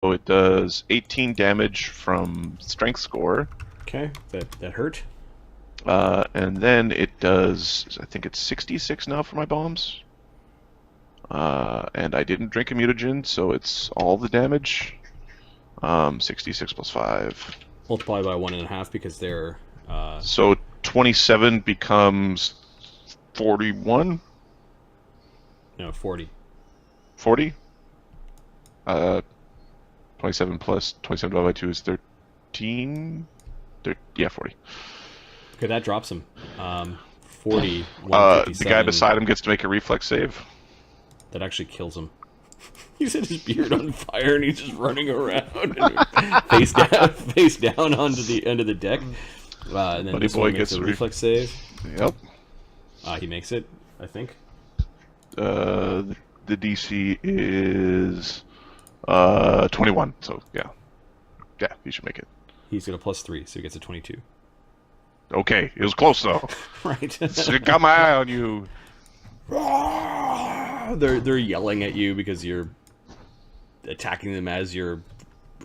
it does 18 damage from strength score. Okay, that hurt. And then it does, I think it's 66 now for my bombs. And I didn't drink a mutagen, so it's all the damage. 66 plus 5. Multiply by 1.5 because they're... So 27 becomes 41? No, 40. 40? 27 plus 27 divided by 2 is 13? Yeah, 40. Okay, that drops him. 40, the guy beside him gets to make a reflex save. That actually kills him. He's had his beard on fire and he's just running around and face down onto the end of the deck. And then Buddy this boy one makes gets a reflex save. Yep. He makes it, I think. The DC is 21, so yeah, he should make it. He's got a +3, so he gets a 22. Okay, it was close though. Right. So got my eye on you. They're yelling at you because you're attacking them as you're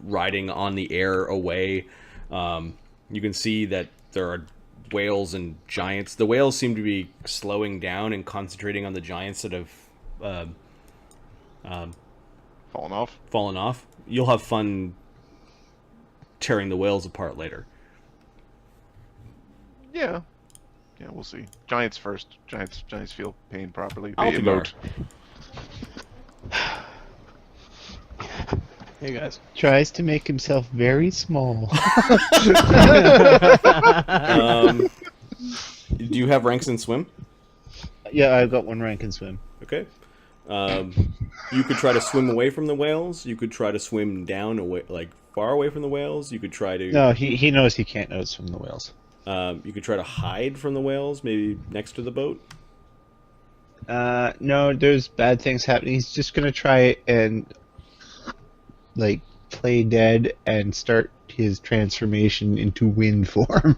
riding on the air away. You can see that there are whales and giants. The whales seem to be slowing down and concentrating on the giants that have fallen off. You'll have fun tearing the whales apart later. Yeah, we'll see. Giants first. Giants feel pain properly. They Altagar. emote. Hey guys. Tries to make himself very small. Do you have ranks in swim? Yeah, I've got 1 rank in swim. Okay. You could try to swim away from the whales. You could try to swim down away, like far away from the whales. You could try to. No, he knows he can't notice from the whales. You could try to hide from the whales, maybe next to the boat. No, there's bad things happening. He's just gonna try and like play dead and start his transformation into wind form.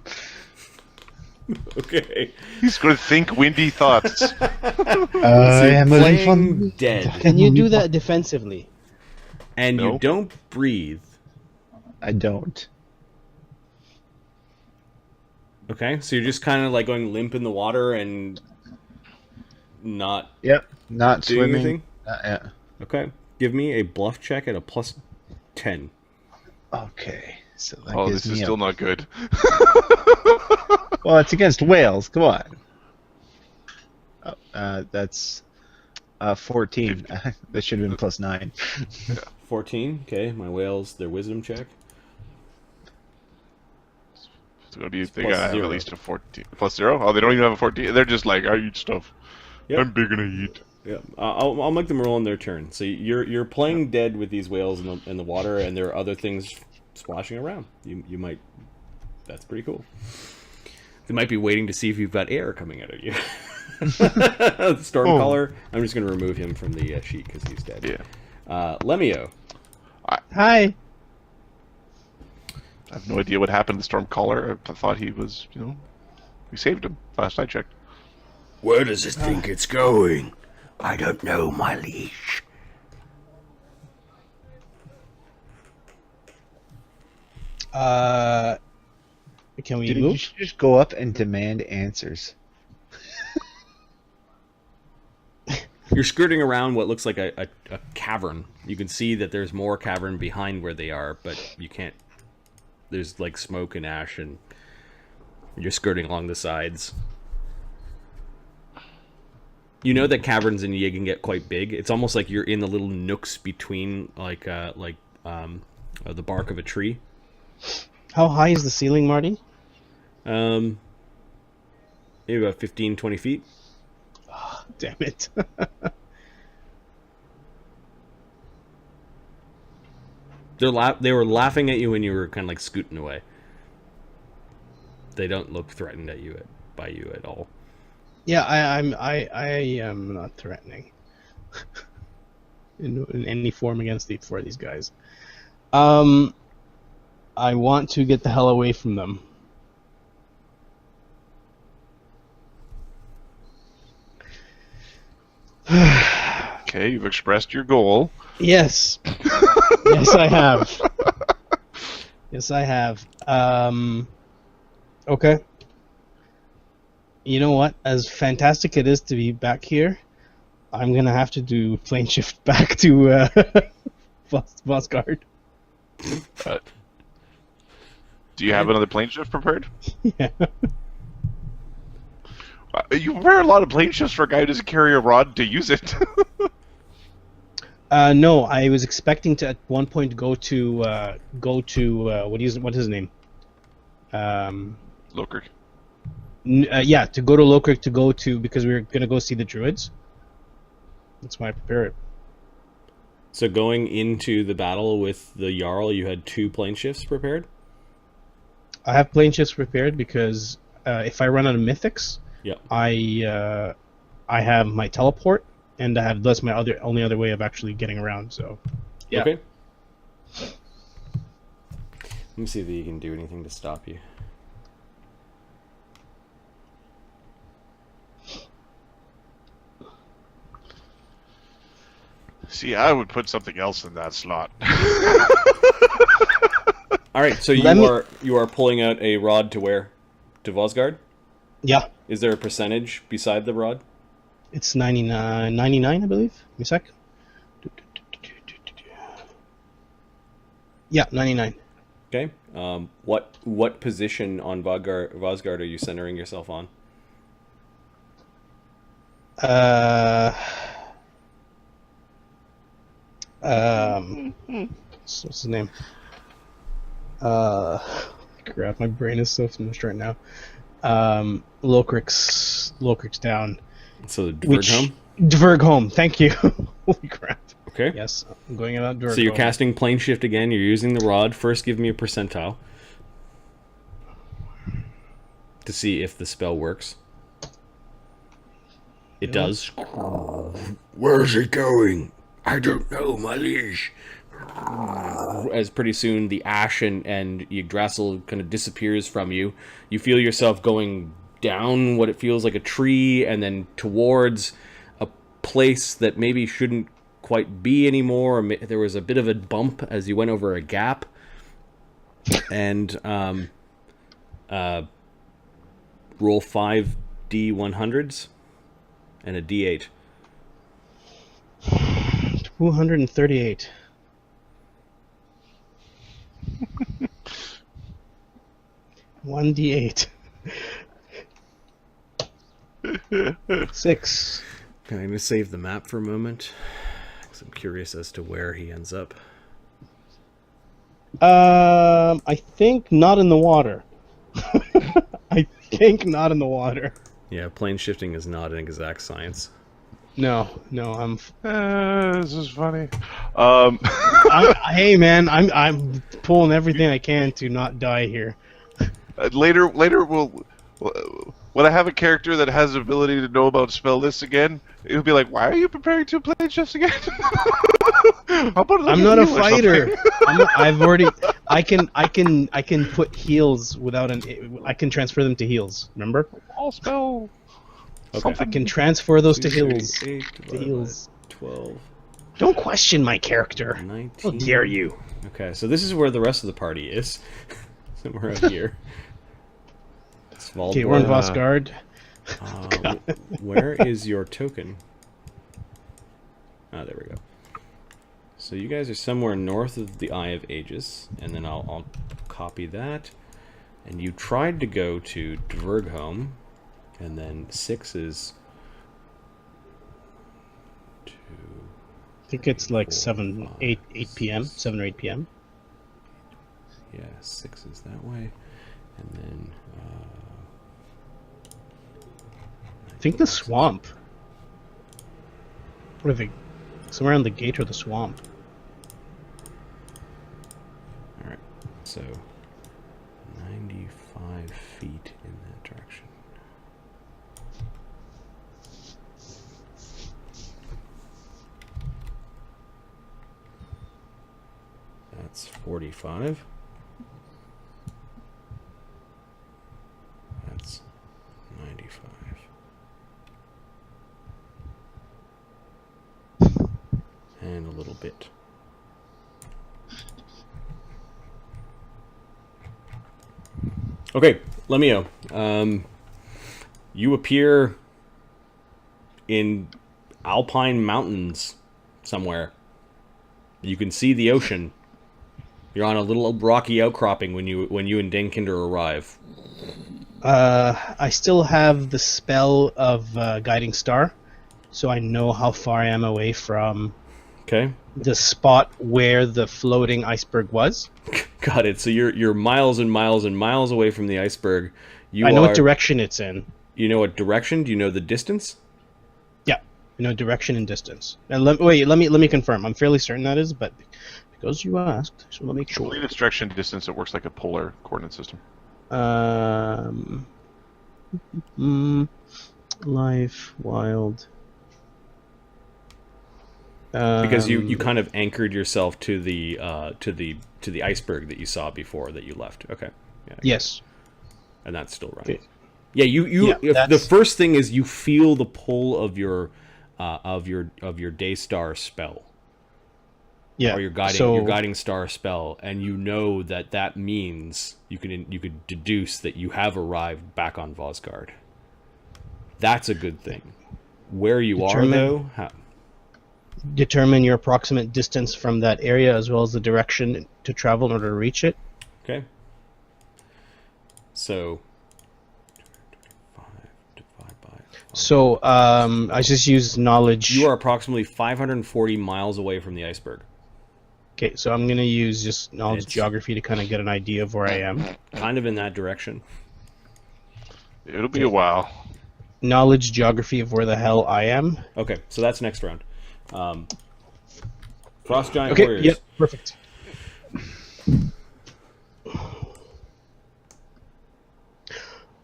Okay. He's gonna think windy thoughts. I am a playing fun dead, Can you do that defensively? and you Nope. don't breathe. I don't. Okay, so you're just kind of like going limp in the water and not Yep, not doing swimming. anything. Yeah. Okay, give me a bluff check at a +10. Okay, so that Oh, gives this is me still not good. Well, it's against whales. Come on. Oh, that's 14. That should have been +9. 14. Okay, my whales. Their wisdom check. It's gonna be they plus gotta have 0. at least a 14 plus 0. Oh, they don't even have a 14. They're just like, I eat stuff. Yep. I'm big and I eat. Yeah, I'll make them roll on their turn. So you're playing dead with these whales in the water, and there are other things splashing around. You might. That's pretty cool. They might be waiting to see if you've got air coming out of you. Stormcaller. I'm just going to remove him from the sheet because he's dead. Yeah. Lemmy-O. Hi. I have no idea what happened to Stormcaller. I thought he was, we saved him last I checked. Where does it think it's going? I don't know, my liege. Can we Dude, you move? should just go up and demand answers. You're skirting around what looks like a cavern. You can see that there's more cavern behind where they are, but you can't. There's like smoke and ash, and you're skirting along the sides. You know that caverns in Yig can get quite big. It's almost like you're in the little nooks between, the bark of a tree. How high is the ceiling, Marty? Maybe about 15, 20 feet. Damn it. They were laughing at you when you were kind of like scooting away. They don't look threatened by you at all. Yeah, I am not threatening in any form for these guys. I want to get the hell away from them. Okay, you've expressed your goal. Yes. Yes, I have. Yes, I have. Okay. You know what? As fantastic it is to be back here, I'm gonna have to do plane shift back to Vosgard. Do you have another plane shift prepared? Yeah. You prepare a lot of plane shifts for a guy who doesn't carry a rod to use it. No, I was expecting to at one point go to what's his name? Lokrik. Yeah, to go to Lokrik because we were gonna go see the druids. That's why I prepare it. So going into the battle with the Jarl, you had 2 plane shifts prepared? I have plane shifts prepared because if I run out of mythics, Yeah. I have my teleport, and that's my only other way of actually getting around. So, yeah. Okay. Let me see if he can do anything to stop you. See, I would put something else in that slot. All right, so you are pulling out a rod to where? To Vosgard? Yeah, Is there a percentage beside the rod? it's 99, I believe. Give me a sec. Yeah, 99. Okay. What position on Vosgard are you centering yourself on? What's his name? Crap, my brain is so smushed right now. Lokrik's down. So the Dvergholm? Dvergholm, thank you. Holy crap. Okay. Yes, I'm going about Dvergholm. So you're casting plane shift again. You're using the rod. First, give me a percentile to see if the spell works. It does. Where's it going? I don't know, my liege. As pretty soon the ash and Yggdrasil kind of disappears from you. You feel yourself going down what it feels like a tree and then towards a place that maybe shouldn't quite be anymore. There was a bit of a bump as you went over a gap. And roll 5 D100s and a D8. 238. One D8. 6. Okay, I'm going to save the map for a moment, because I'm curious as to where he ends up. I think not in the water. I think not in the water. Yeah, plane shifting is not an exact science. No, I'm. This is funny. Hey man, I'm pulling everything I can to not die here. Later we'll when I have a character that has the ability to know about spell lists again, it'll be like, why are you preparing 2 plane shifts again? How about I'm not a fighter. I've already. I can put heals without I can transfer them to heals. Remember? All spell. Okay. I can transfer those to heals. 8 To heals. 12, Don't question my character. 19. How dare you? Okay, so this is where the rest of the party is. Somewhere out here. Small Okay, we're on door. Vosgard. Where is your token? Ah, there we go. So you guys are somewhere north of the Eye of Aegis, and then I'll copy that. And you tried to go to Dvergholm, and then 6 is 2. I think it's like 4, 7, 5, 8 p.m. 7 or 8 p.m. Yeah, 6 is that way, and then I think the swamp. What if it? Somewhere on the gate or the swamp. all right. So 95 feet in that direction. That's 45. That's 95. And a little bit. Okay, Lemmy-O. You appear in Alpine Mountains somewhere. You can see the ocean. You're on a little rocky outcropping when you and Dinkinder arrive. I still have the spell of Guiding Star, so I know how far I am away from Okay. the spot where the floating iceberg was. Got it. So you're miles and miles and miles away from the iceberg. I know what direction it's in. You know what direction? Do you know the distance? Yeah, I know direction and distance. And let me confirm. I'm fairly certain that is, but because you asked, so let me make I sure. believe it's direction distance. It works like a polar coordinate system. Life, wild. Because you kind of anchored yourself to the iceberg that you saw before that you left. Okay. Yeah. Yes. And that's still right. Okay. Yeah, Yeah, the first thing is you feel the pull of your Daystar spell. Yeah. Or your guiding star spell, and you know that means you could deduce that you have arrived back on Vosgard. That's a good thing. Where you are though, determine your approximate distance from that area as well as the direction to travel in order to reach it. Okay. So divide by 5. So I just use knowledge. You are approximately 540 miles away from the iceberg. Okay, so I'm going to use just knowledge geography to kind of get an idea of where I am. Kind of in that direction. It'll be a while. Knowledge geography of where the hell I am. Okay, so that's next round. Frost Giant Okay, Warriors. yep, perfect.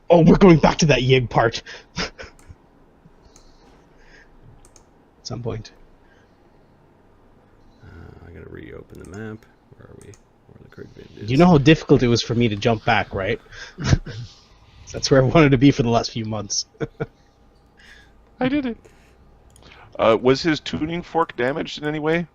Oh, we're going back to that Yig part. At some point. I gotta reopen the map. Where are we? Where the Krigvind is. You know how difficult it was for me to jump back, right? That's where I wanted to be for the last few months. I did it. Was his tuning fork damaged in any way?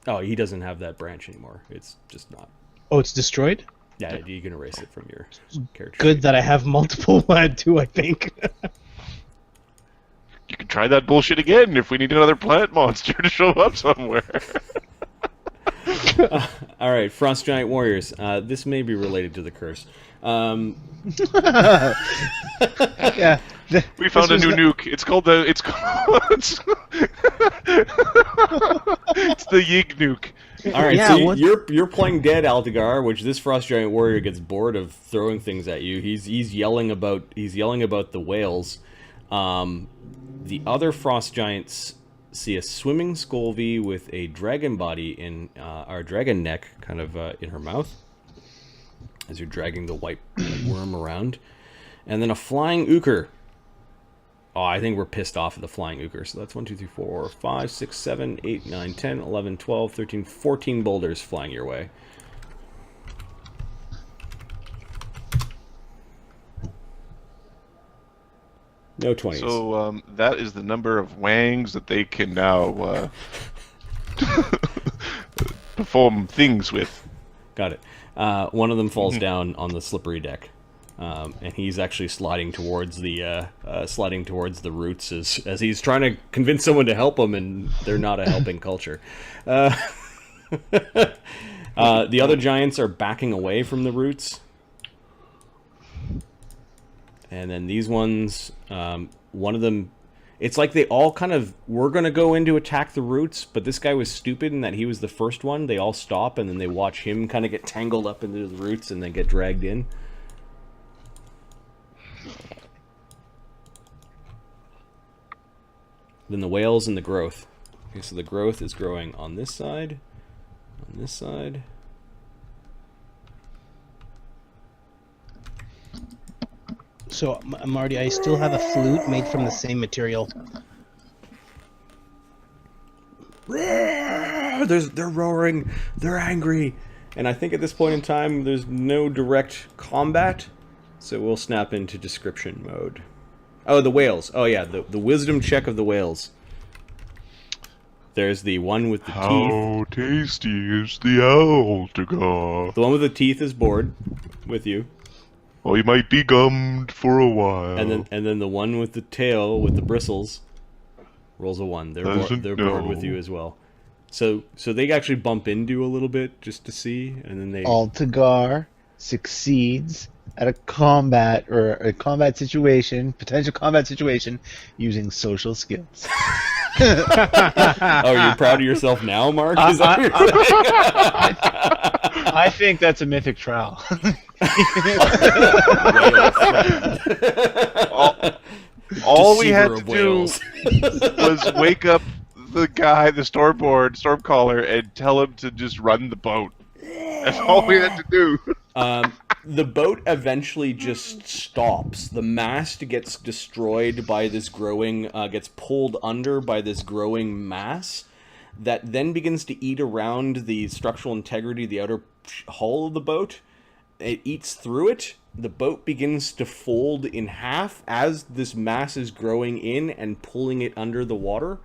Oh, he doesn't have that branch anymore. It's just not. Oh, it's destroyed? Yeah, you can erase it from your character. Good that I have multiple too, I think. You can try that bullshit again if we need another plant monster to show up somewhere. All right, Frost Giant Warriors. This may be related to the curse. Yeah. We found a new nuke. It's called the. It's the Yig nuke. All right, Yeah, so what- you're playing dead Altagar, which this Frost Giant Warrior gets bored of throwing things at you. He's yelling about the whales. The other Frost Giants see a swimming Scolvy with a dragon body in our dragon neck, kind of in her mouth, as you're dragging the white worm around, and then a flying Ukher. Oh, I think we're pissed off at the flying Ukher. So that's 1, 2, 3, 4, 5, 6, 7, 8, 9, 10, 11, 12, 13, 14 boulders flying your way. No 20s. So that is the number of wangs that they can now perform things with. Got it. One of them falls down on the slippery deck, and he's actually sliding towards the roots as he's trying to convince someone to help him, and they're not a helping culture. The other giants are backing away from the roots, and then these ones, one of them. It's like they all kind of were going to go in to attack the roots, but this guy was stupid in that he was the first one. They all stop, and then they watch him kind of get tangled up into the roots and then get dragged in. Then the whales and the growth. Okay, so the growth is growing on this side, on this side. So, Marty, I still have a flute made from the same material. They're roaring, they're angry. And I think at this point in time, there's no direct combat, so we'll snap into description mode. Oh, the whales. Oh yeah, the wisdom check of the whales. There's the one with the teeth. How tasty is the Altagar? The one with the teeth is bored with you. Oh, you might be gummed for a while. And then the one with the tail with the bristles rolls a 1. They're bored with you as well. So they actually bump into a little bit just to see, and then they Altagar succeeds at a combat situation, potential combat situation, using social skills. Oh, you're proud of yourself now, Mark? Is that what you're saying? I think that's a mythic trial. All we had Deceiver to of do whales. was wake up the guy, the stormcaller, and tell him to just run the boat. That's all we had to do. The boat eventually just stops. The mast gets destroyed by this growing, gets pulled under by this growing mass that then begins to eat around the structural integrity of the outer hull of the boat. It eats through it. The boat begins to fold in half as this mass is growing in and pulling it under the water.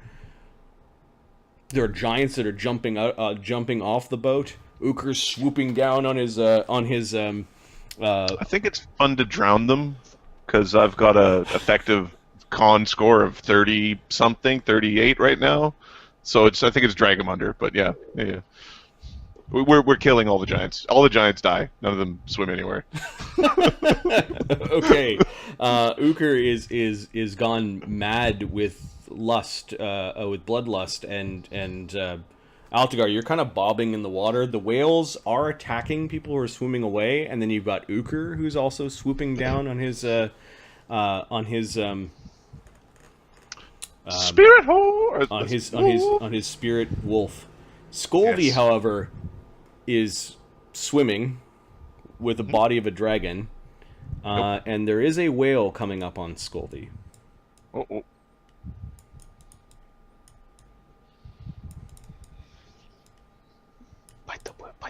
There are giants that are jumping off the boat. Ukher's swooping down on his I think it's fun to drown them because I've got a effective con score of 30-something, 38 right now. So I think it's drag them under. But yeah. We're killing all the giants. All the giants die. None of them swim anywhere. Okay, Ukher is gone mad with lust, with bloodlust, and Altagar, you're kind of bobbing in the water. The whales are attacking people who are swimming away, and then you've got Ukher who's also swooping down on his spirit hole. on his spirit wolf. Scolvy, Yes. however, is swimming with the body of a dragon, and there is a whale coming up on Scolvy. Oh. Bite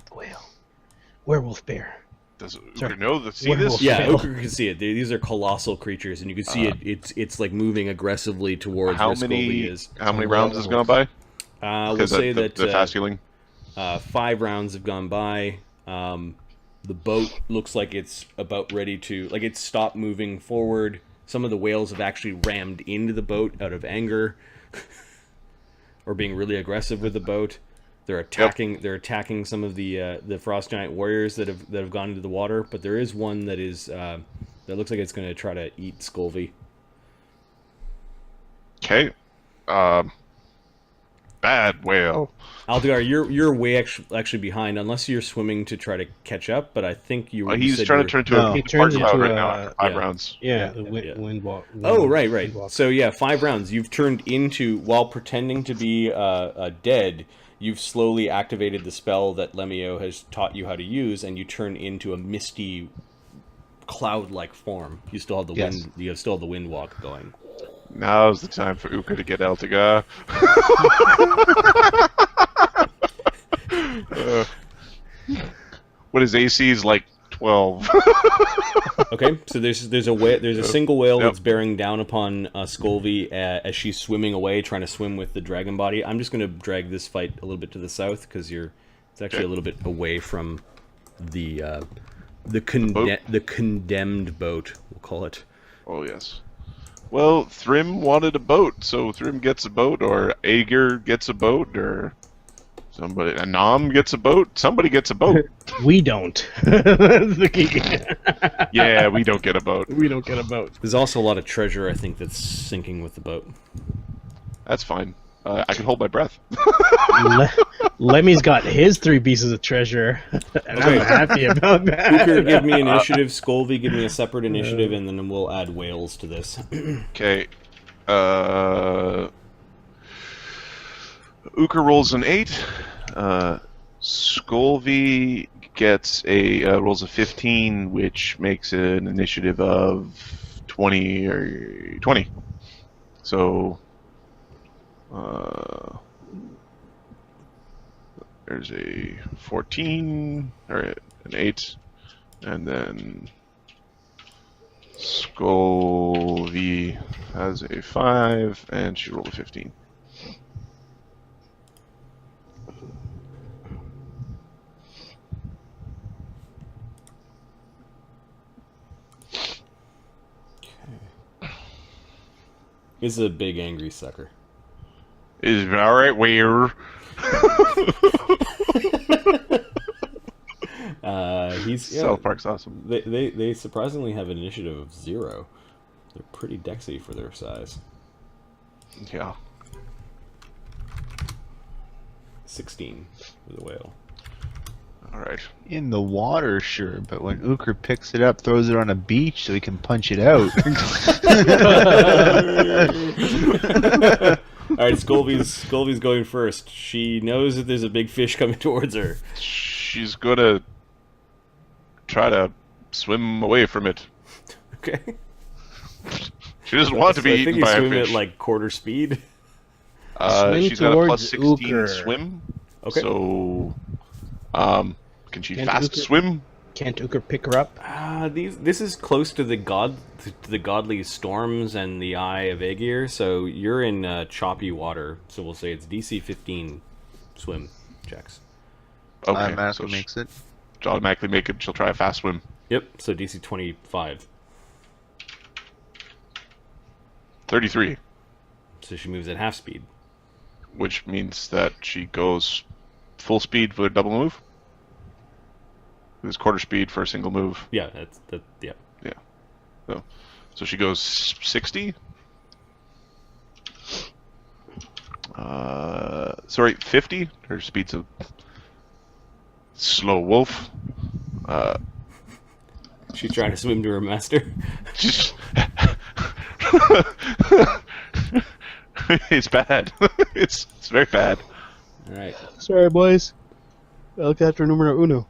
the whale. Werewolf bear. Does Ukher Sorry. know that see Werewolf. this? Yeah, Whale. Ukher can see it. These are colossal creatures, and you can see it's like moving aggressively towards How where Scolvy many is. rounds has gone by? We'll say that the fast healing. 5 rounds have gone by. The boat looks like it's about ready to... Like, it's stopped moving forward. Some of the whales have actually rammed into the boat out of anger. Or being really aggressive with the boat. They're attacking. Yep. They're attacking some of the frost giant warriors that have gone into the water. But there is one that is that looks like it's going to try to eat Scolvy. Okay. Bad whale. Altagar, you're way actually behind, unless you're swimming to try to catch up. But I think he's trying to turn to a he turns party into right now after 5 yeah. rounds. Yeah, the wind walk. Oh, right. So yeah, 5 rounds. You've turned into, while pretending to be dead, you've slowly activated the spell that Lemmy-O has taught you how to use, and you turn into a misty, cloud-like form. You still have the wind. You still have the wind walk going. Now's the time for Ukher to get Altagar. What his AC is like 12. Okay, so there's a single whale that's bearing down upon Scolvy as she's swimming away, trying to swim with the dragon body. I'm just going to drag this fight a little bit to the south because it's actually a little bit away from the condemned boat. We'll call it. Oh yes. Well, Thrym wanted a boat, so Thrym gets a boat, or Aegir gets a boat, or somebody, Anam gets a boat. Somebody gets a boat. We don't. Yeah, we don't get a boat. We don't get a boat. There's also a lot of treasure, I think, that's sinking with the boat. That's fine. I can hold my breath. Lemmy's got his 3 pieces of treasure, and I'm happy about that. Ukher, give me initiative. Scolvy, give me a separate initiative, and then we'll add whales to this. Okay. Ukher rolls an 8. Scolvy gets rolls a 15, which makes an initiative of 20 So there's a 14 or an 8, and then Scolvy has a 5, and she rolled a 15. It's a big angry sucker. Is all right. Where? South Park's awesome. They surprisingly have an initiative of 0. They're pretty dexy for their size. Yeah. 16 for the whale. All right. In the water, sure, but when Ukher picks it up, throws it on a beach so he can punch it out. All right, Scolby's going first. She knows that there's a big fish coming towards her. She's gonna try to swim away from it. Okay. She doesn't want to be eaten by I a think you swim fish. at like quarter speed. Swim She's got a plus towards 16 Ukher. swim. Okay. So, can she Can't fast Ukher- swim? Can't Ukher pick her up? This is close to the godly storms and the Eye of Aegir, so you're in choppy water. So we'll say it's DC 15 swim checks. Okay, Automatically so makes it. she'll automatically make it. She'll try a fast swim. Yep. So DC 25. 33, So she moves at half speed. which means that she goes full speed for a double move. It's quarter speed for a single move. Yeah. Yeah. Yeah. So she goes 60. Sorry, 50. Her speed's a slow wolf. She's trying to swim to her master. Just it's bad. It's very bad. All right. Sorry, boys. I looked after numero uno.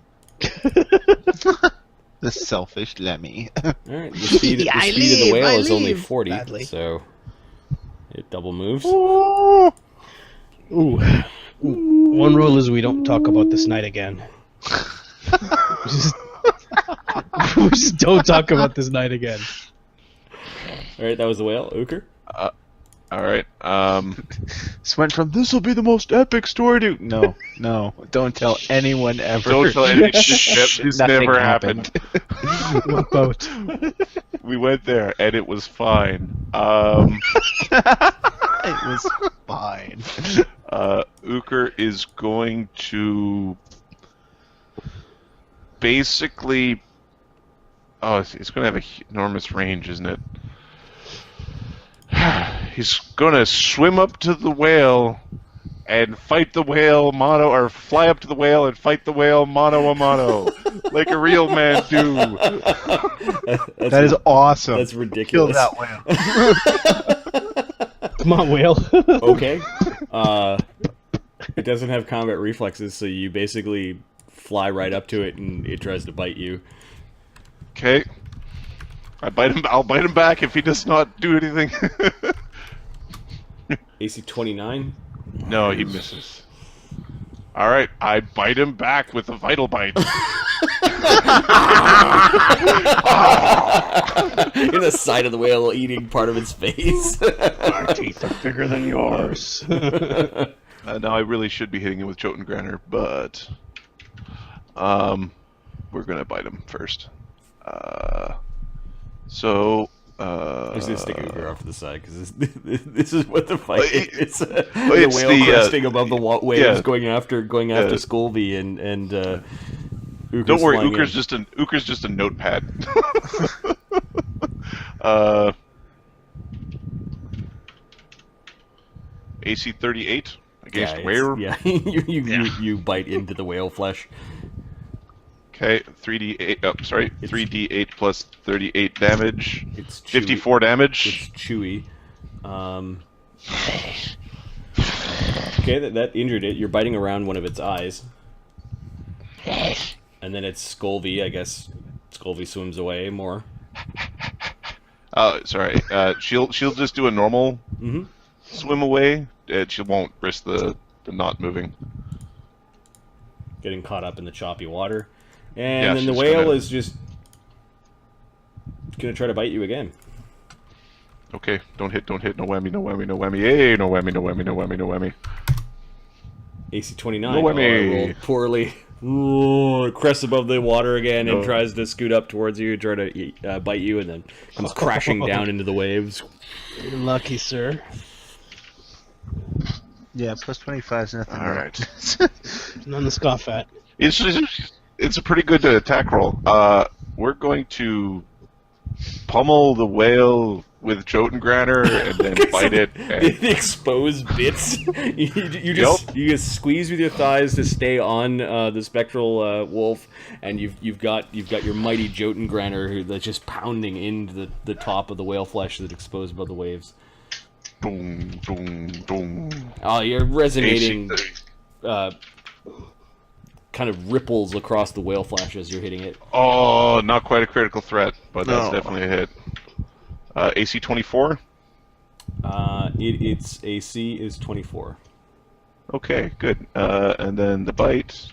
The selfish Lemmy. All right. The speed of the whale is only 40, badly. so it double moves. Ooh. One rule is we don't talk about this night again. we just don't talk about this night again. All right. That was the whale. Ukher. All right. This went from "this will be the most epic story" to no, don't tell anyone ever. Don't tell anyone. This Nothing never happened. What boat? We went there and it was fine. It was fine. Ukher is going to basically. Oh, it's going to have an enormous range, isn't it? He's going to swim up to the whale and fight the whale mono, or fly up to the whale and fight the whale mano a mano, like a real man do. That is awesome. That's Kill ridiculous. that whale. Come on, whale. Okay. It doesn't have combat reflexes, so you basically fly right up to it and it tries to bite you. Okay. I'll bite him back if he does not do anything. AC 29. No, he misses. Alright, I bite him back with a vital bite. In the side of the whale eating part of its face. Our teeth are bigger than yours. Now I really should be hitting him with Jotengranner, but we're gonna bite him first. I'm just gonna stick Ukher off to the side because this is what the fight is. The it's whale the, cresting above the waves, yeah. going after Scolby and Ukher's don't worry, flying in. Ukher's just a notepad. AC 38 against where? Yeah, you bite into the whale flesh. Okay, 3d8. Oh, sorry, 3d8 plus 38 damage. It's chewy. 54 damage. It's chewy. Okay, that injured it. You're biting around one of its eyes. And then it's Scolby. I guess Scolby swims away more. Sorry. She'll just do a normal swim away. She won't risk the not moving. Getting caught up in the choppy water. And Yeah, then the she's whale gonna- is just gonna try to bite you again. Okay, don't hit, no whammy, no whammy, no whammy. Hey, no whammy, no whammy, no whammy, no whammy. AC 29. No Oh, I whammy. rolled poorly. crests above the water again and tries to scoot up towards you, try to bite you, and then comes crashing down into the waves. You're lucky, sir. Yeah, plus 25 is nothing. All right. None to scoff at. It's a pretty good attack roll. We're going to pummel the whale with Jotungraner and then bite it. And... The exposed bits. you just squeeze with your thighs to stay on the spectral wolf, and you've got your mighty Jotungraner that's just pounding into the top of the whale flesh that's exposed above the waves. Boom, boom, boom. Oh, you're resonating. Kind of ripples across the whale flesh as you're hitting it. Oh, not quite a critical threat, but that's definitely a hit. AC 24? Its AC is 24. Okay, good. And then the bite,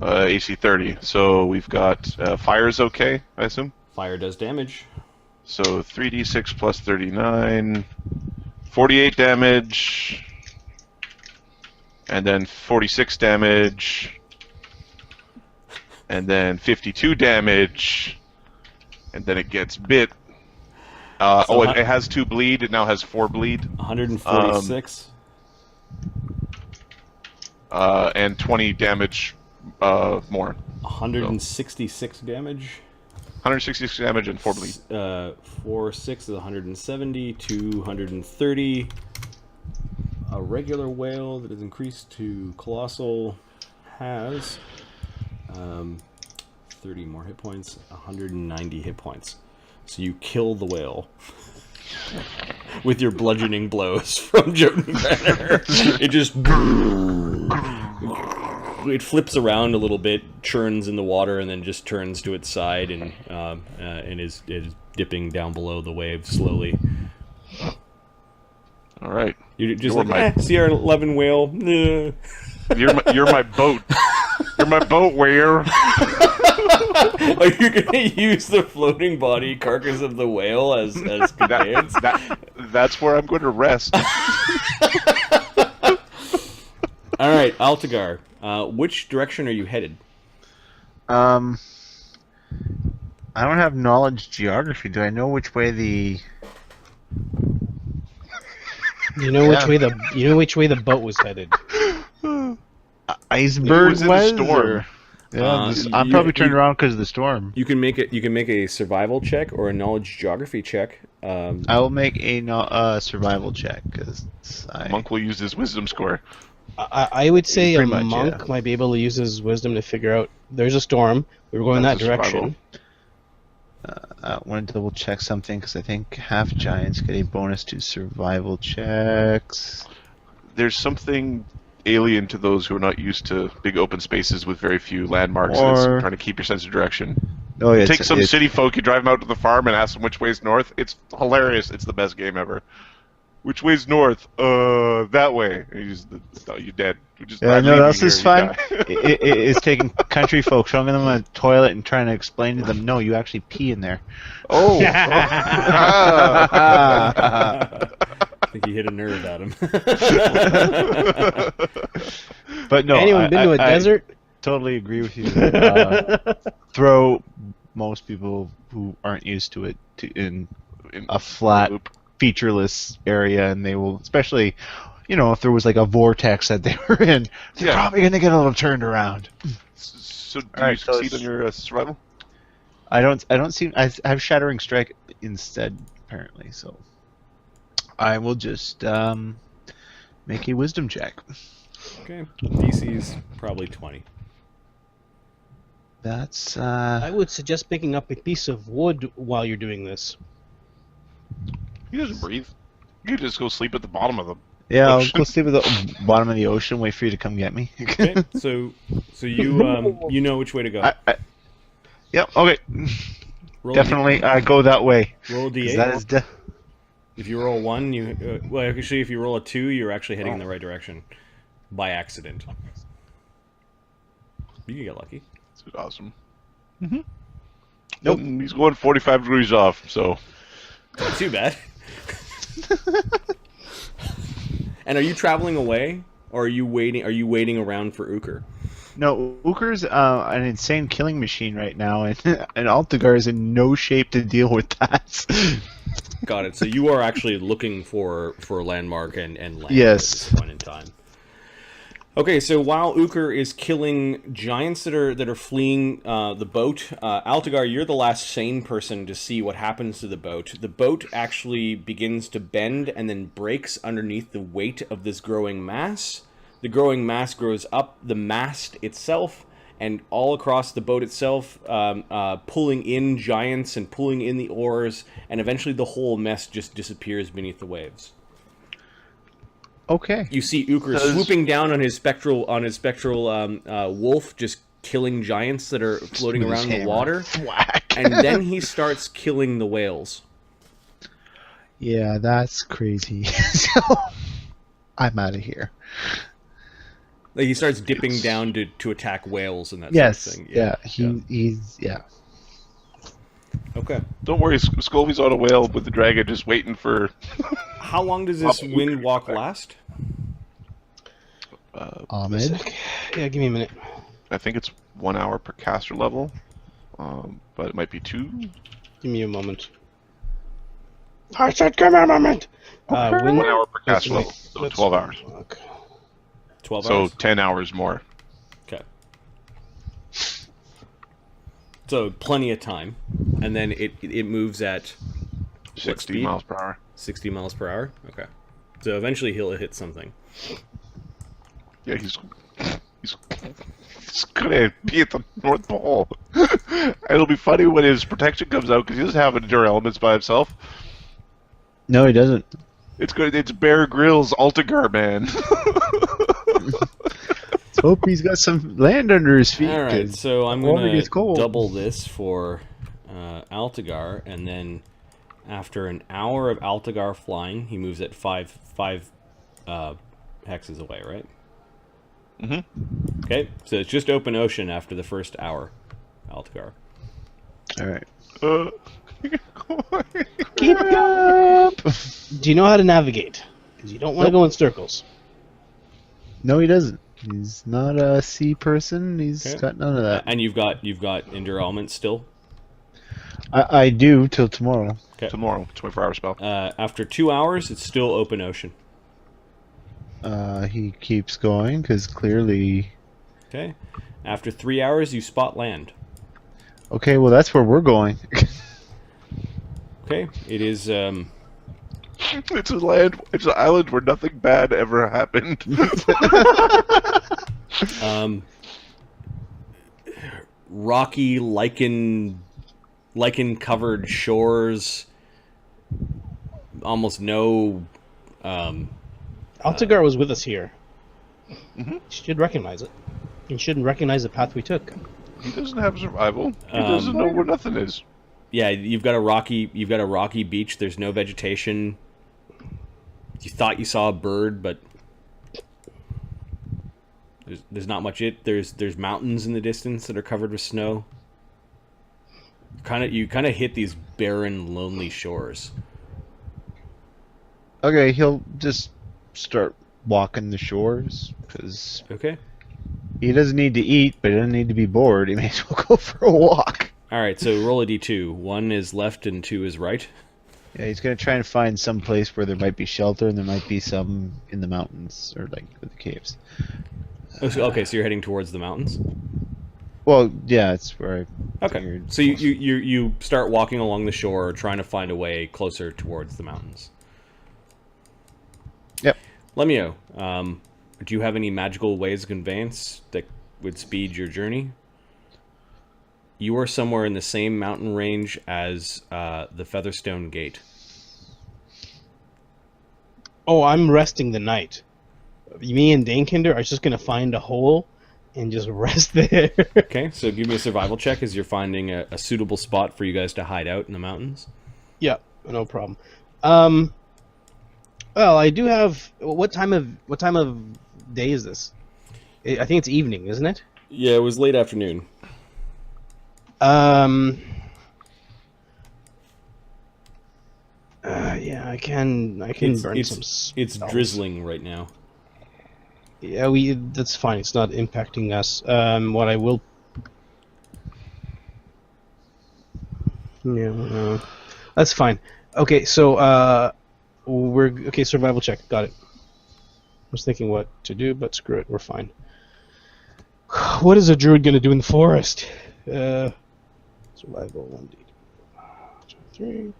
AC 30. So we've got fire is okay, I assume? Fire does damage. So 3d6 plus 39, 48 damage, and then 46 damage, and then 52 damage, and then it gets bit. It has 2 bleed. It now has 4 bleed. 146. And 20 damage more. 166 damage. 166 damage and 4 bleed. 4, 6 is 170, 230. A regular whale that is increased to colossal has 30 more hit points, 190 hit points. So you kill the whale with your bludgeoning blows from Jotungraner. It just it flips around a little bit, churns in the water, and then just turns to its side and is dipping down below the waves slowly. All right. You're just CR11 whale. You're my boat. You're my boat whale. Are you gonna use the floating body carcass of the whale as conveyance? That's where I'm going to rest. All right, Altagar. Which direction are you headed? I don't have knowledge geography. Do I know which way the? You know which way the boat was headed. Iceberg was in the storm. Yeah, I'm probably turned around because of the storm. You can make a survival check or a knowledge geography check. I will make a survival check because Monk will use his wisdom score. I would say a Pretty much, monk might be able to use his wisdom to figure out there's a storm. We were going That's that direction. I want to double check something because I think half giants get a bonus to survival checks. There's something alien to those who are not used to big open spaces with very few landmarks. Or- That's trying to keep your sense of direction. Oh yeah, Take some city folk, you drive them out to the farm and ask them which way's north. It's hilarious. It's the best game ever. Which way's north? That way. And you're dead. Yeah, no, this is fun. It's taking country folk, showing them a toilet and trying to explain to them, no, you actually pee in there. Oh. I think you hit a nerve, Adam. But no, Anyone been to a desert? Totally agree with you. Throw most people who aren't used to it in a flat, featureless area, and they will, especially, if there was like a vortex that they were in, they're probably going to get a little turned around. So do you succeed on your survival? I have Shattering Strike instead, apparently, so I will just make a wisdom check. Okay. DC's probably 20. That's I would suggest picking up a piece of wood while you're doing this. He doesn't breathe. You just go sleep at the bottom of the I'll ocean. go sleep at the bottom of the ocean, wait for you to come get me. Okay. So you you know which way to go. Yep, okay. Roll Definitely go that way. Roll a 'Cause D8. that is If you roll 1, actually, if you roll a 2, you're actually heading in the right direction by accident. You can get lucky. That's awesome. Nope. He's going 45 degrees off, so... Not too bad. And are you traveling away, or are you waiting? Are you waiting around for Ukher? No, Ukher's an insane killing machine right now, and Altagar is in no shape to deal with that. Got it. So you are actually looking for a landmark and land Yes. at this point in time. Okay, so while Ukher is killing giants that are fleeing the boat, Altagar, you're the last sane person to see what happens to the boat. The boat actually begins to bend and then breaks underneath the weight of this growing mass. The growing mass grows up the mast itself and all across the boat itself, pulling in giants and pulling in the oars, and eventually the whole mess just disappears beneath the waves. Okay. You see Ukher swooping down on his spectral wolf, just killing giants that are floating With his around in the hammer. water, Whack. and then he starts killing the whales. Yeah, that's crazy. So, I'm out of here. Like he starts dipping down to attack whales and that Yes. sort of thing. Yeah. He's. Okay. Don't worry, Scobie's on a whale with the dragon just waiting for... How long does this wind walk last? Ahmed. Yeah, give me a minute. I think it's 1 hour per caster level, but it might be 2. Give me a moment. I said give me a moment! Wind- 1 hour per caster Let's- level, so let's 12 hours. look. 12 So hours? 10 hours more. Okay. So plenty of time. And then it moves at 60 speed? miles per hour. 60 miles per hour? Okay. So eventually he'll hit something. Yeah, he's gonna be at the North Pole. And it'll be funny when his protection comes out because he doesn't have endure elements by himself. No, he doesn't. It's good. It's Bear Grylls Altagar, man. Let's hope he's got some land under his feet. All right, 'cause so I'm the water going gets to cold. double this for Altagar, and then after an hour of Altagar flying, he moves at five hexes away, right? Mm-hmm. Okay, so it's just open ocean after the first hour, Altagar. All right. Keep up! Do you know how to navigate? Because you don't want to go in circles. No, he doesn't. He's not a sea person. He's Okay. got none of that. And you've got endure elements still. I do till tomorrow. Tomorrow, 24-hour spell. After 2 hours, it's still open ocean. He keeps going because clearly. Okay. After 3 hours, you spot land. Okay, well that's where we're going. Okay. It is. It's a land. It's an island where nothing bad ever happened. Rocky lichen covered shores, almost no Altagar was with us here. You should recognize it. You shouldn't recognize the path we took. He doesn't have survival. He doesn't know where nothing is. yeah, you've got a rocky beach. There's no vegetation. You thought you saw a bird, but there's not much. There's mountains in the distance that are covered with snow. You kind of hit these barren, lonely shores. Okay, he'll just start walking the shores because Okay. he doesn't need to eat, but he doesn't need to be bored. He may as well go for a walk. All right. So roll a d2. 1 is left and 2 is right. Yeah, he's gonna try and find some place where there might be shelter, and there might be some in the mountains or like the caves. Okay, so you're heading towards the mountains. Well, yeah, it's where I Okay, figured. so you start walking along the shore, trying to find a way closer towards the mountains. Yep. Lemmy-O, do you have any magical ways of conveyance that would speed your journey? You are somewhere in the same mountain range as the Featherstone Gate. Oh, I'm resting the night. Me and Danekinder are just going to find a hole and just rest there. Okay, so give me a survival check as you're finding a suitable spot for you guys to hide out in the mountains. Yeah, no problem. Well, I do have. What time of day is this? I think it's evening, isn't it? Yeah, it was late afternoon. Yeah, I can burn some. It's spells. drizzling right now. Yeah, that's fine. It's not impacting us. What I will. Yeah, that's fine. Okay, so we're okay. Survival check. Got it. I was thinking what to do, but screw it. We're fine. What is a druid gonna do in the forest? Survival 1d. 3.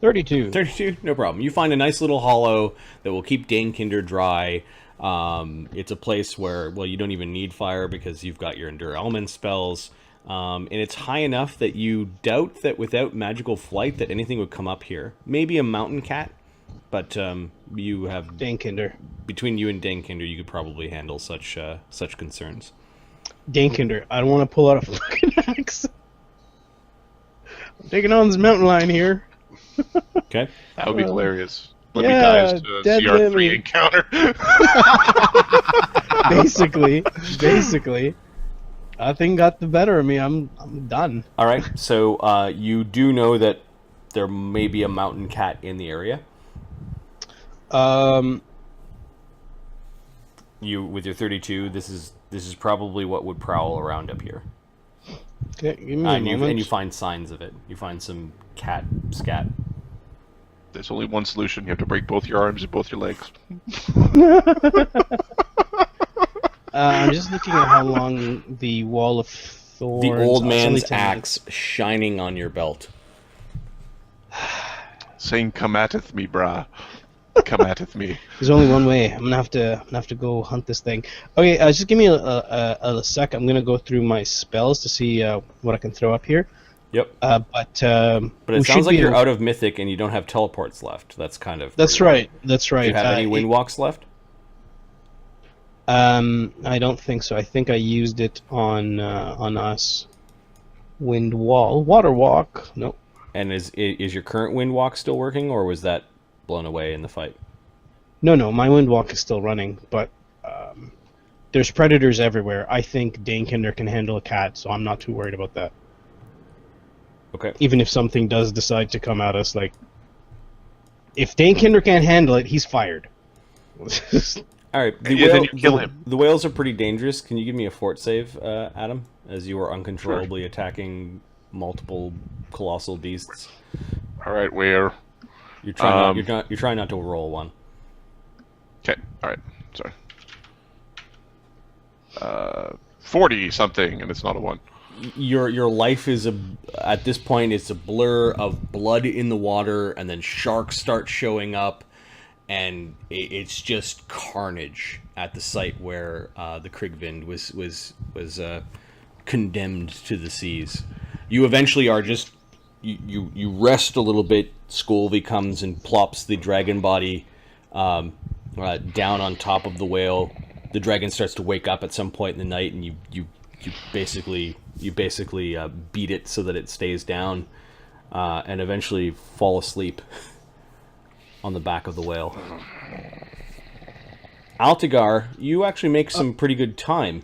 32. 32, no problem. You find a nice little hollow that will keep Danekinder dry. It's a place where, well, you don't even need fire because you've got your Endure Element spells. And it's high enough that you doubt that without magical flight that anything would come up here. Maybe a mountain cat, but you have... Danekinder. Between you and Danekinder, you could probably handle such concerns. Danekinder, I don't want to pull out a fucking axe. I'm taking on this mountain lion here. Okay. That would be hilarious. Let yeah, me die as a dead CR3 Lemmy. encounter. basically, that thing got the better of me. I'm done. All right. So you do know that there may be a mountain cat in the area. You with your 32, this is probably what would prowl around up here. Okay, give me a moment. And you find signs of it. You find some cat scat. There's only one solution. You have to break both your arms and both your legs. I'm just looking at how long the wall of thorns. The old man's It's only 10 axe shining on your belt. Saying, "Come ateth me, brah. Come ateth me." There's only one way. I'm gonna have to go hunt this thing. Okay, just give me a sec. I'm gonna go through my spells to see what I can throw up here. Yep. But it sounds like you're out of mythic and you don't have teleports left. That's kind of... That's right. That's right. Do you have any wind walks left? I don't think so. I think I used it on us. Wind wall, water walk. Nope. And is your current wind walk still working, or was that blown away in the fight? No. My wind walk is still running, but there's predators everywhere. I think Danekinder can handle a cat, so I'm not too worried about that. Okay. Even if something does decide to come at us, like if Danekinder can't handle it, he's fired. All right. Then you kill him. The whales are pretty dangerous. Can you give me a fort save, Adam, as you are uncontrollably attacking multiple colossal beasts? All right, where? You're trying not to roll one. Okay, all right. Sorry. 40 something, and it's not a 1. Your life is at this point it's a blur of blood in the water, and then sharks start showing up, and it's just carnage at the site where the Krigvind was condemned to the seas. You eventually are just you rest a little bit. Skolvi comes and plops the dragon body down on top of the whale. The dragon starts to wake up at some point in the night, and you basically beat it so that it stays down, and eventually fall asleep on the back of the whale. Altagar, you actually make some pretty good time.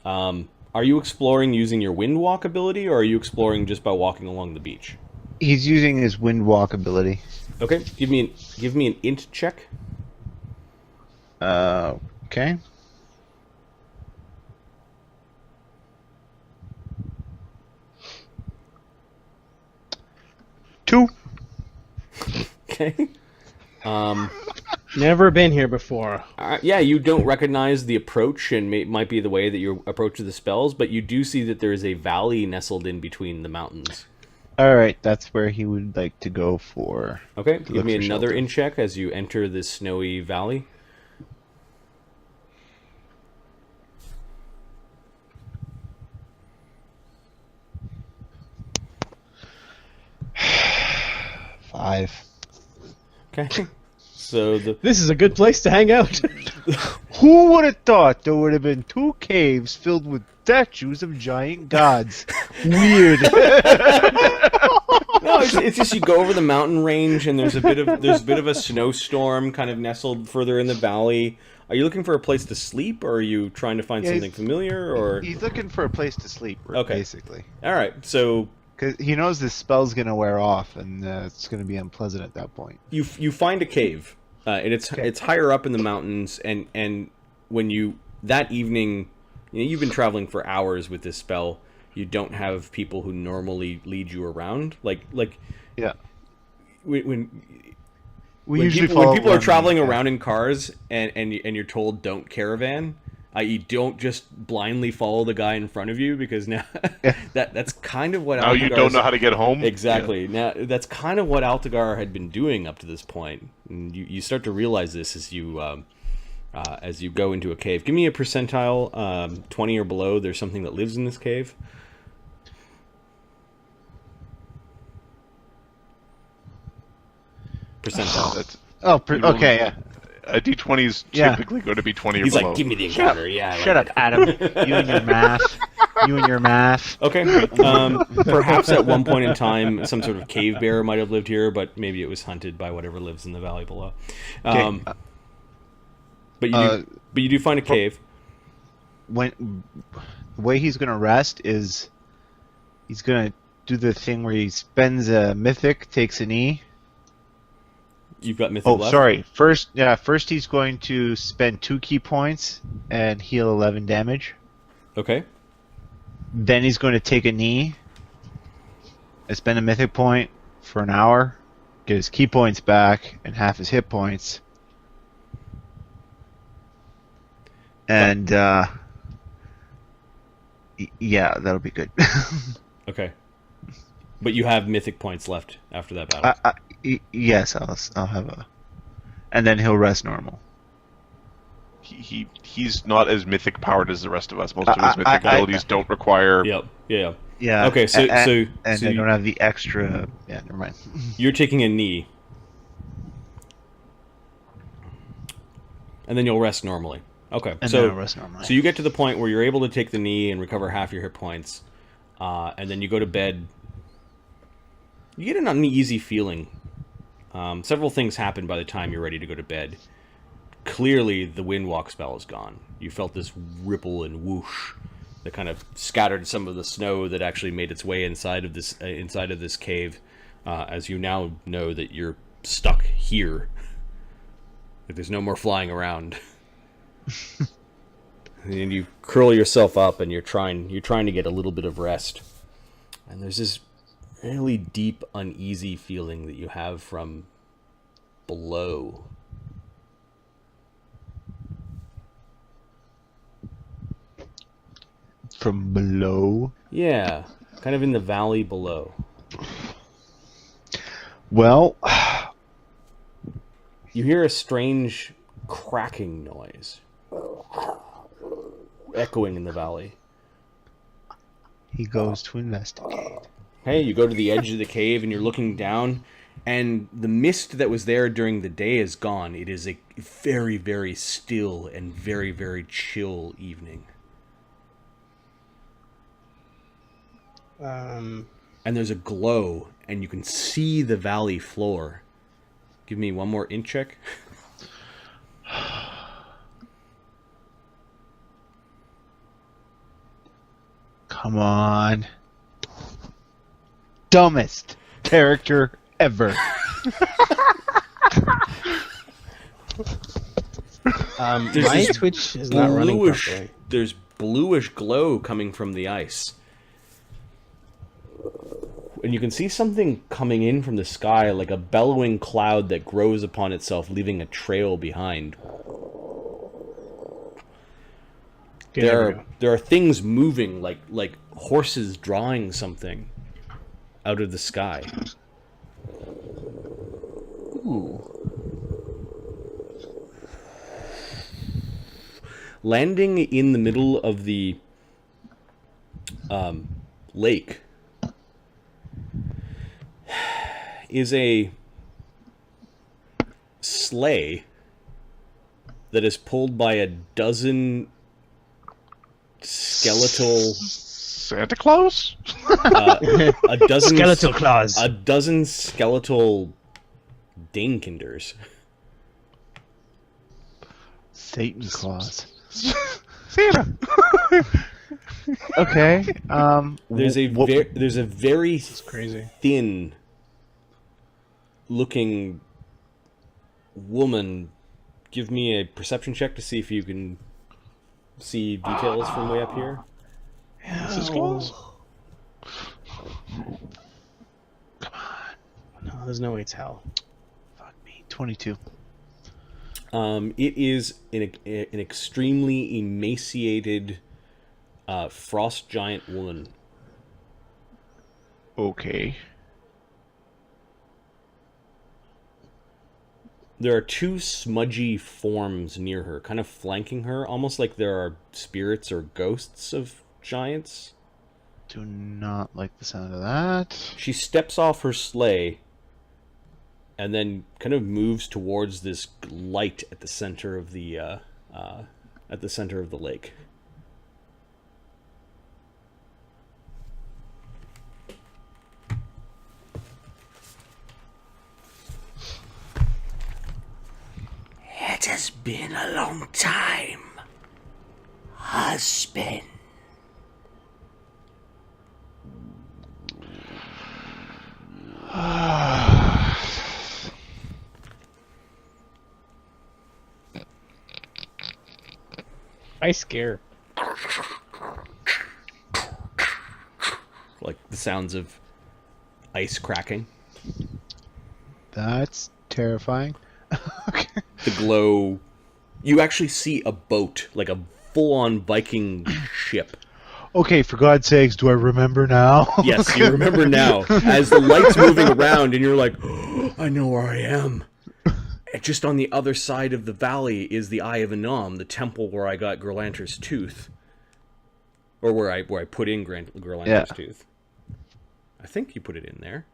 Are you exploring using your wind walk ability, or are you exploring just by walking along the beach? He's using his wind walk ability. Okay, give me an int check. Okay. Two. Okay. Never been here before. Yeah, you don't recognize the approach, and might be the way that you approach the spells, but you do see that there is a valley nestled in between the mountains. All right, that's where he would like to go for. Okay, give look me for another shelter. in check as you enter this snowy valley. Five. Okay. So This is a good place to hang out. Who would have thought there would have been 2 caves filled with statues of giant gods? Weird. No, it's just you go over the mountain range, and there's a bit of a snowstorm kind of nestled further in the valley. Are you looking for a place to sleep, or are you trying to find Yeah, something familiar? Or He's looking for a place to sleep, Okay. basically. all right, so Because he knows this spell's gonna wear off, and it's gonna be unpleasant at that point. You find a cave, and it's higher up in the mountains, and when you that evening, you've been traveling for hours with this spell. You don't have people who normally lead you around, like Yeah. when Usually when people are traveling around in cars and you're told don't caravan, i.e. don't just blindly follow the guy in front of you, because now that's kind of what Now you don't know how to get home. Exactly. Now that's kind of what Altagar had been doing up to this point. And you start to realize this as you go into a cave. Give me a percentile, 20 or below. There's something that lives in this cave. Percentile. Okay, yeah. A D20 is typically going to be 20 or He's below. like, give me the encounter. Yeah. Shut up, Adam. You and your math. You and your math. Okay. Perhaps at one point in time, some sort of cave bear might have lived here, but maybe it was hunted by whatever lives in the valley below. But you do find a cave. When the way he's gonna rest is he's gonna do the thing where he spends a mythic, takes an E. You've got mythic left? Sorry. First he's going to spend 2 key points and heal 11 damage. Okay. Then he's going to take a knee and spend a mythic point for an hour, get his key points back and half his hit points. And yeah, that'll be good. Okay. But you have mythic points left after that battle. Yes, I'll have a, and then he'll rest normal. He's not as mythic powered as the rest of us. Most of his mythic abilities don't require. Yep. Yeah. Yeah. Okay. So I you don't have the extra. Yeah, never mind. You're taking a knee, and then you'll rest normally. Okay. And so then I'll rest normally. So you get to the point where you're able to take the knee and recover half your hit points, and then you go to bed. You get an uneasy feeling. Several things happen by the time you're ready to go to bed. Clearly, the windwalk spell is gone. You felt this ripple and whoosh that kind of scattered some of the snow that actually made its way inside of this cave. As you now know that you're stuck here. Like there's no more flying around. And you curl yourself up, and you're trying to get a little bit of rest. And there's this really deep, uneasy feeling that you have from below. From below? Yeah, kind of in the valley below. Well, you hear a strange cracking noise echoing in the valley. he goes to investigate. Hey, you go to the edge of the cave and you're looking down, and the mist that was there during the day is gone. It is a very, very still and very, very chill evening. And there's a glow, and you can see the valley floor. Give me one more int check. Come on. Dumbest character ever. My Twitch is not running properly. There's bluish glow coming from the ice. And you can see something coming in from the sky, like a bellowing cloud that grows upon itself, leaving a trail behind. Okay, There are things moving, like horses drawing something out of the sky. Ooh. Landing in the middle of the lake is a sleigh that is pulled by a dozen skeletal Santa Claus? a dozen Skeletal claws. a dozen skeletal Danekinders. Satan claws. Santa! Okay. There's a there's a very crazy. thin looking woman. Give me a perception check to see if you can see details from way up here. This is close. No, there's no way it's hell. Fuck me. 22. It is an extremely emaciated frost giant woman. Okay. There are two smudgy forms near her, kind of flanking her, almost like there are spirits or ghosts of giants. Do not like the sound of that. She steps off her sleigh and then kind of moves towards this light at the center of the lake. It has been a long time, husband. I scare. Like the sounds of ice cracking. That's terrifying. Okay. The glow. You actually see a boat, like a full-on Viking ship. Okay, for God's sakes, do I remember now? Yes, you remember now. As the light's moving around and you're like, oh, I know where I am. And just on the other side of the valley is the Eye of Anam, the temple where I got Gerlanter's tooth. Or where I put in Gerlanter's tooth. I think you put it in there.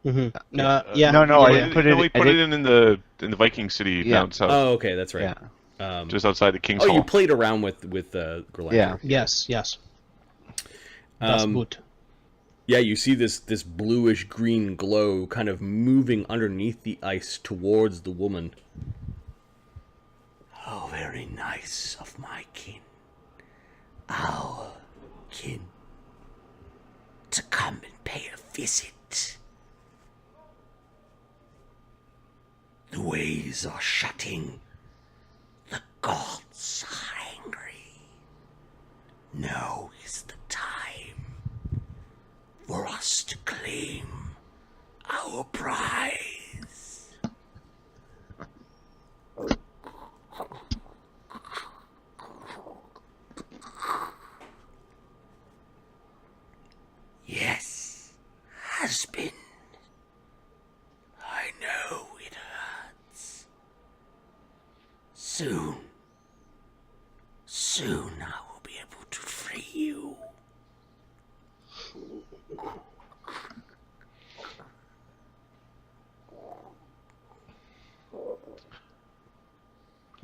Mm-hmm. Yeah. No, I put it. I We put it in the Viking city down south, Oh, okay, that's right. Yeah. just outside the King's Oh, Hall. you played around with Gerlanter. Yeah. Yes. That's good. Yeah, you see this bluish green glow kind of moving underneath the ice towards the woman. Oh, very nice of my kin, our kin, to come and pay a visit. The ways are shutting. The gods are angry. Now is the time for us to claim our prize. Yes, husband. I know it hurts. Soon I will be able to free you.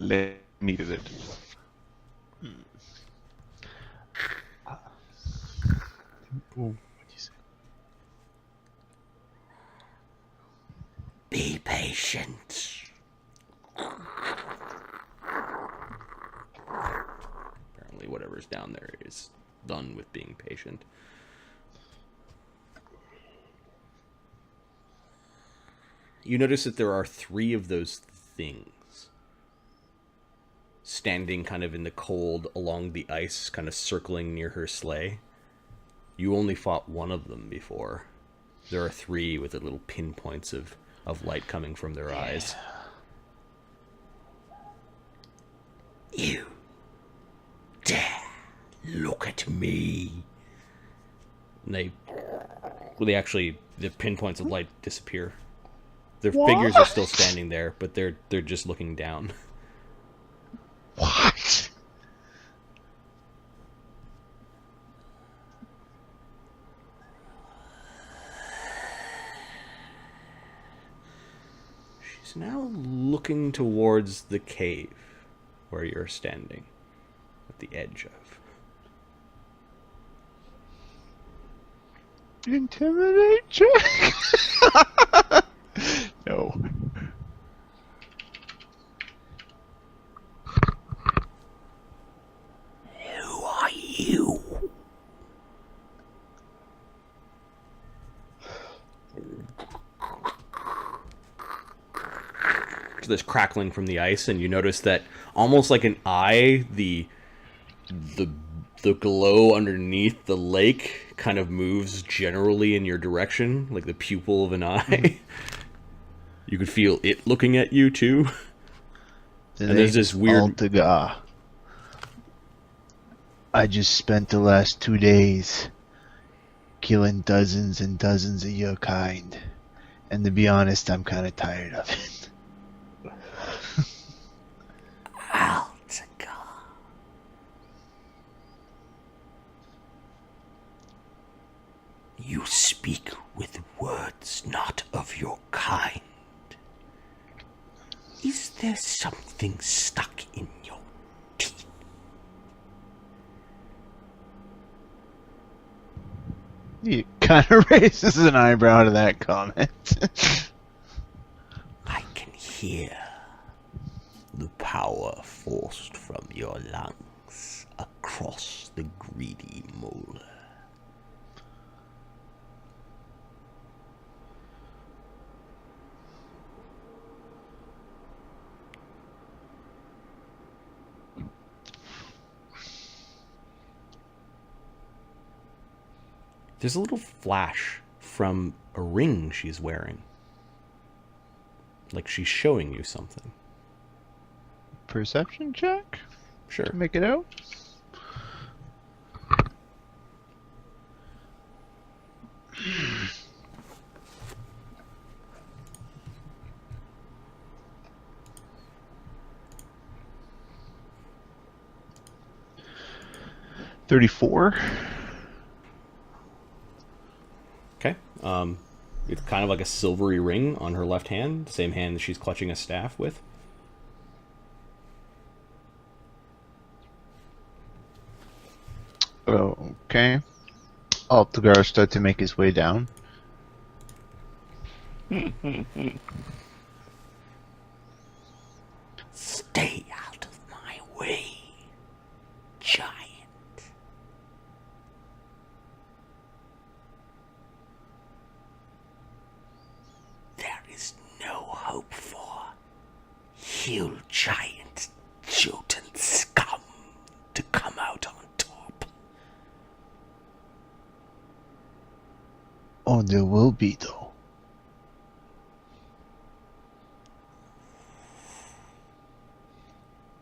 Let me do it. Be patient. Apparently whatever's down there is done with being patient. You notice that there are 3 of those things standing kind of in the cold along the ice, kind of circling near her sleigh. You only fought one of them before. There are 3 with the little pinpoints of light coming from their eyes. You dare look at me. And they actually, the pinpoints of light disappear. Their figures are still standing there, but they're just looking down. What? She's now looking towards the cave where you're standing at the edge of. Intimidate check? No. Who are you? this crackling from the ice, and you notice that almost like an eye, the glow underneath the lake kind of moves generally in your direction, like the pupil of an eye. You could feel it looking at you too. And there's this weird Altagar. I just spent the last 2 days killing dozens and dozens of your kind. And to be honest, I'm kind of tired of it. Altagar. You speak with words not of your kind. Is there something stuck in your teeth? He kind of raises an eyebrow to that comment. I can hear the power forced from your lungs across the greedy molar. There's a little flash from a ring she's wearing. Like she's showing you something. Perception check? Sure. To make it out? $34. Okay. It's kind of like a silvery ring on her left hand, the same hand that she's clutching a staff with. Okay. Altagar starts to make his way down. Stay out of my way, giant. There is no hope for you giant Jotun scum to come out on top. Oh, there will be, though.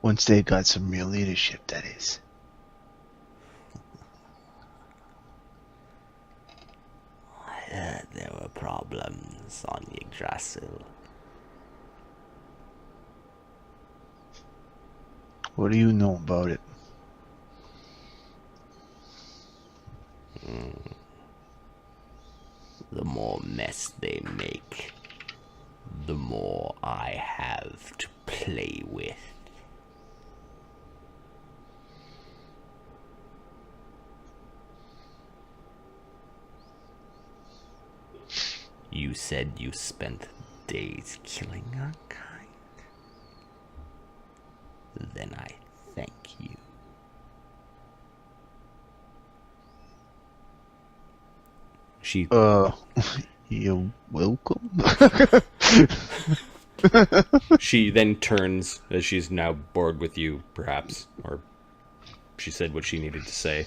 Once they got some real leadership, that is. I heard there were problems on Yggdrasil. What do you know about it? The more mess they make, the more I have to play with. You said you spent days killing our kind. Then I thank you. She You're welcome. she then turns, as she's now bored with you, perhaps, or she said what she needed to say.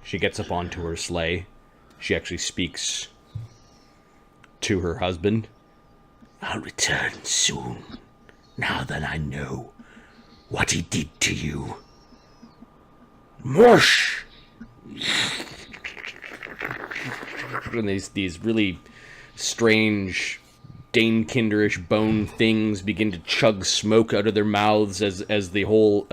She gets up onto her sleigh. She actually speaks to her husband. I'll return soon, now that I know what he did to you. Mush! And these really strange Danekinderish bone things begin to chug smoke out of their mouths as the whole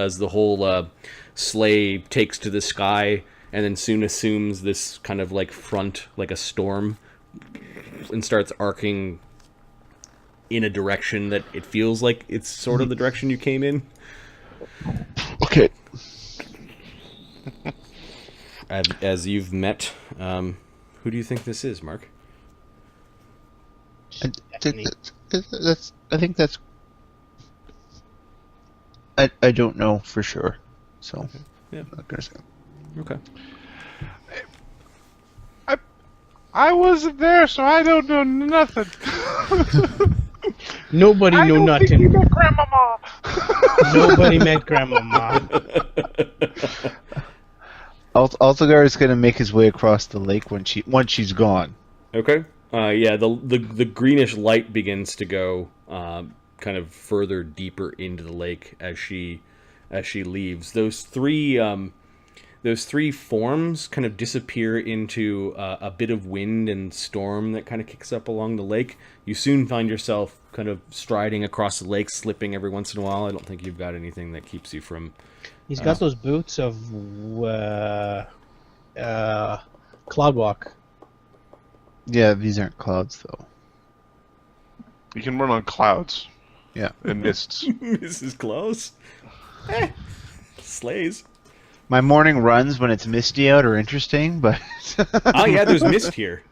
sleigh takes to the sky, and then soon assumes this kind of like front, like a storm, and starts arcing in a direction that it feels like it's sort of the direction you came in. Okay. As you've met, who do you think this is, Mark? I think that's. I don't know for sure, so Okay. Yeah. I'm not gonna say. Okay. I wasn't there, so I don't know nothing. Nobody I knew don't nothing. think you met Grandmama. Nobody met Grandmama. Altagar is going to make his way across the lake once she's gone. Okay. Yeah, the greenish light begins to go kind of further deeper into the lake as she leaves. Those three forms kind of disappear into a bit of wind and storm that kind of kicks up along the lake. You soon find yourself kind of striding across the lake, slipping every once in a while. I don't think you've got anything that keeps you from... He's got those boots of Cloudwalk. Yeah, these aren't clouds though. You can run on clouds. Yeah. And mists. This is close. Slays. My morning runs when it's misty out are interesting, but... Oh yeah, there's mist here.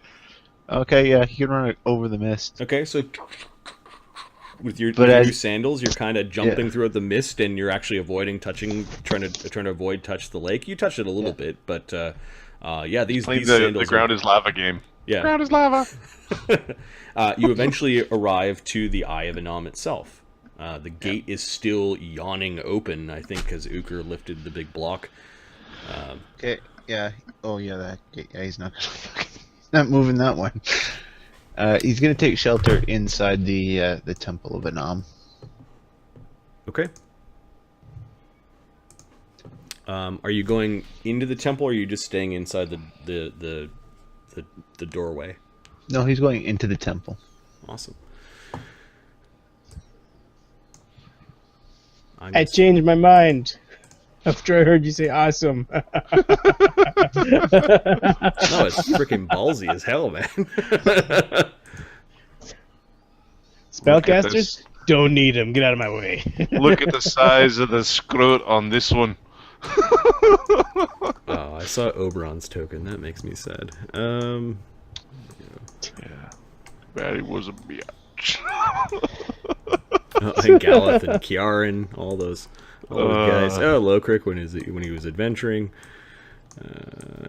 Okay, yeah, you can run it over the mist. Okay, so with your But new as- sandals, you're kind of jumping Yeah. through the mist, and you're actually avoiding trying to avoid touch the lake. You touched it a little bit, but yeah, these Playing sandals. the ground is lava game. Yeah. Ground is lava. You eventually arrive to the Eye of Anam itself. The gate is still yawning open, I think, because Ukher lifted the big block. Okay, yeah. Oh, yeah, that. Yeah, he's not gonna he's not moving that one. He's gonna take shelter inside the Temple of Anam. Okay. Are you going into the temple, or are you just staying inside the doorway? No, he's going into the temple. Awesome. I changed my mind after I heard you say awesome. No, it's freaking ballsy as hell, man. Spellcasters don't need him. Get out of my way. Look at the size of the scrot on this one. Oh, I saw Oberon's token. That makes me sad. Yeah. That was a bitch. And Galeth and Kiaran, all those guys. Oh, Lokrik when he was adventuring.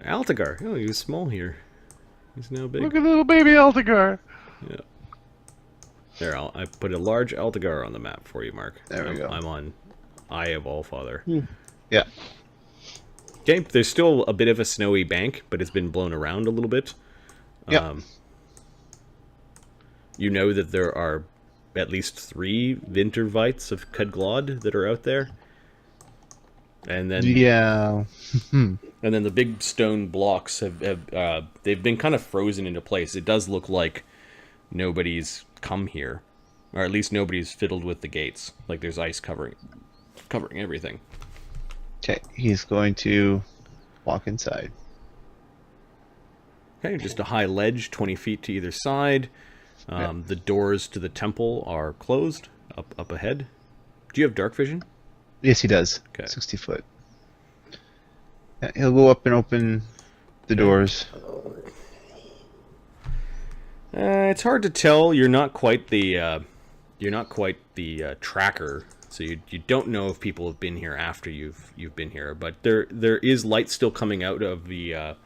Altagar. Oh, he was small here. He's now big. Look at little baby Altagar. Yeah. There, I put a large Altagar on the map for you, Mark. There we go. I'm on Eye of Allfather. Yeah. Okay, there's still a bit of a snowy bank, but it's been blown around a little bit. Yeah. You know that there are at least 3 Wintervites of Kedglod that are out there. And then Yeah. and then the big stone blocks have they've been kind of frozen into place. It does look like nobody's come here, or at least nobody's fiddled with the gates. Like there's ice covering everything. Okay, he's going to walk inside. Okay, just a high ledge, 20 feet to either side. The doors to the temple are closed up ahead. Do you have dark vision? Yes, he does. Okay. 60 foot. Yeah, he'll go up and open the doors. It's hard to tell. You're not quite the tracker, so you don't know if people have been here after you've been here. But there is light still coming out of the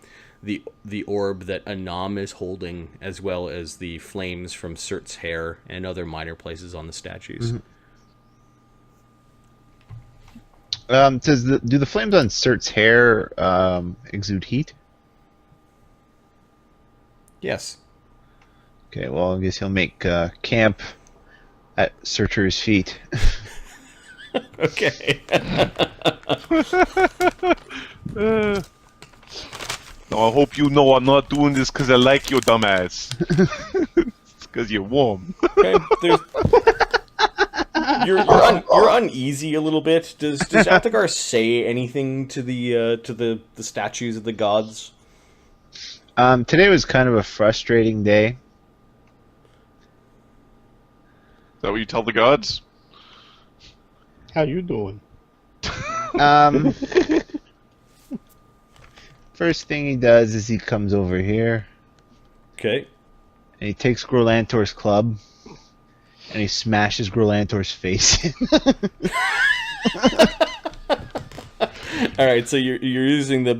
orb that Anam is holding, as well as the flames from Surt's hair and other minor places on the statues. Do the flames on Surt's hair exude heat? Yes. Okay, well, I guess he'll make camp at Searcher's feet. Okay. Now, I hope you know I'm not doing this because I like you, dumbass. It's because you're warm. Okay. You're uneasy a little bit. Does Altagar say anything to the statues of the gods? Today was kind of a frustrating day. Is that what you tell the gods? How you doing? First thing he does is he comes over here Okay. and he takes Grolantor's club and he smashes Grolantor's face in. All right. So you're using the